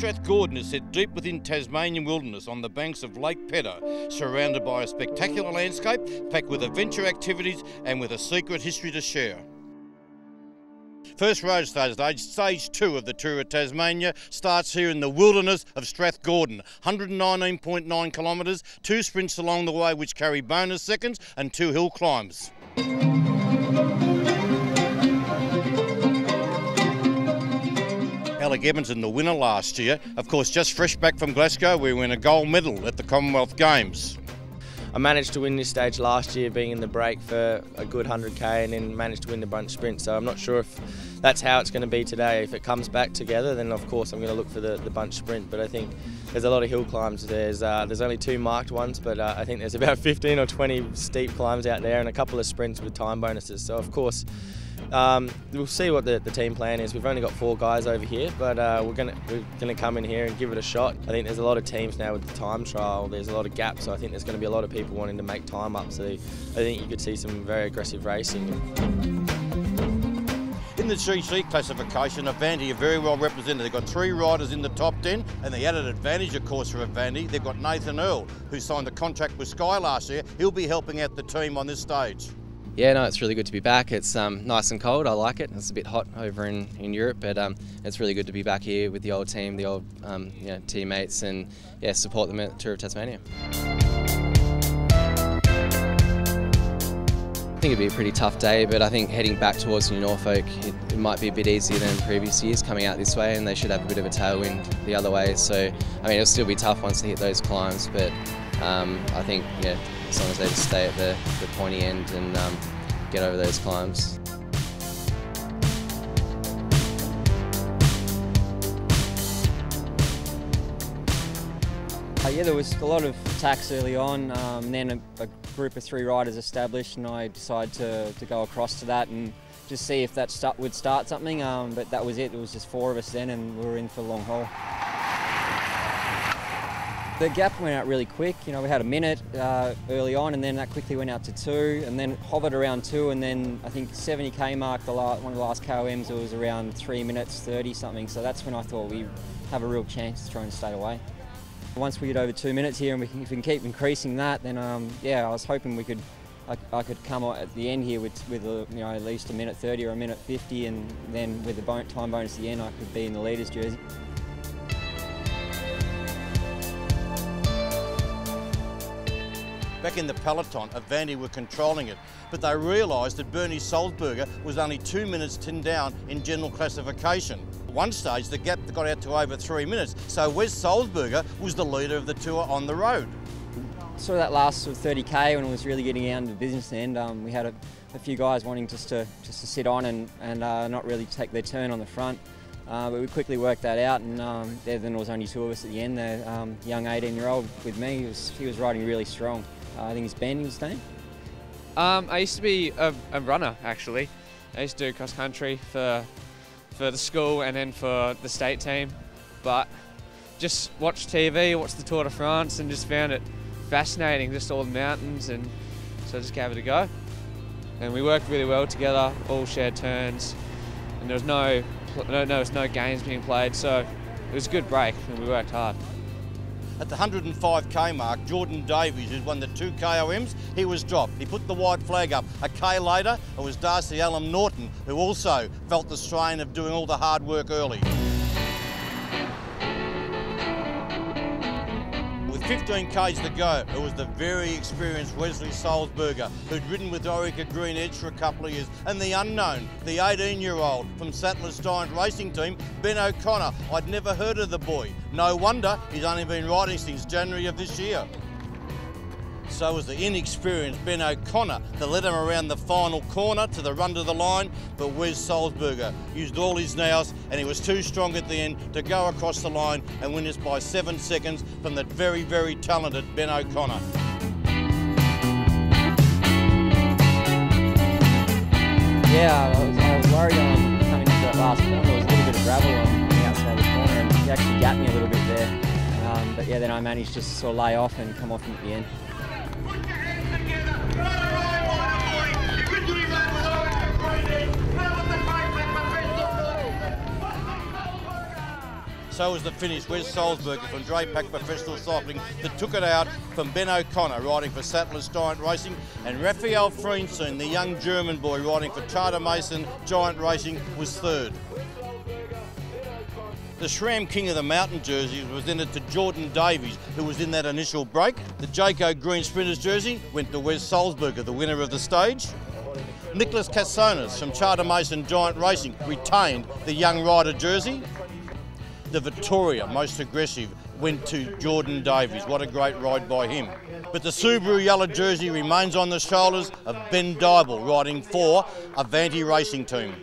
Strathgordon is set deep within Tasmanian wilderness on the banks of Lake Pedder, surrounded by a spectacular landscape, packed with adventure activities and with a secret history to share. First road stage 2 of the Tour of Tasmania starts here in the wilderness of Strathgordon. 119.9 kilometres, 2 sprints along the way which carry bonus seconds and 2 hill climbs. Alec Evanson, the winner last year, of course just fresh back from Glasgow, we win a gold medal at the Commonwealth Games. I managed to win this stage last year, being in the break for a good 100k, and then managed to win the bunch sprint. So I'm not sure if that's how it's going to be today. If it comes back together, then of course I'm going to look for the bunch sprint. But I think there's a lot of hill climbs. There's only 2 marked ones, but I think there's about 15 or 20 steep climbs out there, and a couple of sprints with time bonuses. So of course, we'll see what the team plan is. We've only got 4 guys over here, but we're gonna come in here and give it a shot. I think there's a lot of teams now with the time trial. There's a lot of gaps, so I think there's going to be a lot of people wanting to make time up. So I think you could see some very aggressive racing. In the GC classification, Avanti are very well represented. They've got 3 riders in the top 10, and the added advantage, of course, for Avanti, they've got Nathan Earl, who signed a contract with Sky last year. He'll be helping out the team on this stage. Yeah, no, it's really good to be back. It's nice and cold. I like it. It's a bit hot over in Europe, but it's really good to be back here with the old team, the old teammates, and yeah, support them at the Tour of Tasmania. I think it'd be a pretty tough day, but I think heading back towards New Norfolk, it might be a bit easier than previous years coming out this way, and they should have a bit of a tailwind the other way. So, I mean, it'll still be tough once they hit those climbs, but I think, yeah, as long as they just stay at the pointy end and get over those climbs. Yeah, there was a lot of attacks early on, and then a group of 3 riders established, and I decided to go across to that and just see if that would start something, but that was it. It was just 4 of us then, and we were in for the long haul. The gap went out really quick. You know, we had a minute early on, and then that quickly went out to 2, and then hovered around 2, and then I think 70k mark, one of the last KOMs, it was around 3 minutes 30 something. So that's when I thought we have a real chance to try and stay away. Once we get over 2 minutes here, and if we can keep increasing that, then yeah, I was hoping I could come out at the end here with at least a minute 30 or a minute 50, and then with the time bonus at the end, I could be in the leader's jersey. Back in the peloton, Avanti were controlling it, but they realised that Bernie Salzberger was only 2 minutes 10 down in general classification. At one stage, the gap got out to over 3 minutes, so Wes Salzberger was the leader of the tour on the road. Sort of that last 30k, when it was really getting down to the business end, we had a few guys wanting just to sit on and not really take their turn on the front. But we quickly worked that out, and then there was only 2 of us at the end. The young 18-year-old with me, he was riding really strong. I think it's Ben, his name. I used to be a runner, actually. I used to do cross country for the school and then for the state team. But just watched TV, watched the Tour de France, and just found it fascinating, just all the mountains, and so I just gave it a go. And we worked really well together, all shared turns, and there was no games being played, so it was a good break, and we worked hard. At the 105k mark, Jordan Davies, who'd won the 2 KOMs, he was dropped. He put the white flag up. A K later, it was Darcy Allen Norton, who also felt the strain of doing all the hard work early. With 15k's to go, it was the very experienced Wesley Salzberger, who'd ridden with Orica Green Edge for a couple of years, and the unknown, the 18-year-old from Sattler's Giant Racing Team, Ben O'Connor. I'd never heard of the boy. No wonder he's only been riding since January of this year. So was the inexperienced Ben O'Connor that led him around the final corner to the run to the line, but Wes Salzberger used all his nous, and he was too strong at the end to go across the line and win this by 7 seconds from the very, very talented Ben O'Connor. Yeah, I was worried coming into that last corner. There was a little bit of gravel on the outside of the corner, and he actually gapped me a little bit there. But yeah, then I managed just to sort of lay off and come off him at the end. So was the Finnish Wes Salzberger from Drapac Professional Cycling that took it out from Ben O'Connor riding for Sattler Giant Racing, and Raphael Freensohn, the young German boy riding for Charter Mason Giant Racing, was third. The SRAM King of the Mountain jersey was presented to Jordan Davies, who was in that initial break. The Jayco Green Sprinters jersey went to Wes Salzberger, the winner of the stage. Nicholas Cassonis from Charter Mason Giant Racing retained the young rider jersey. The Victoria Most Aggressive went to Jordan Davies. What a great ride by him. But the Subaru yellow jersey remains on the shoulders of Ben Dybel, riding for Avanti Racing Team.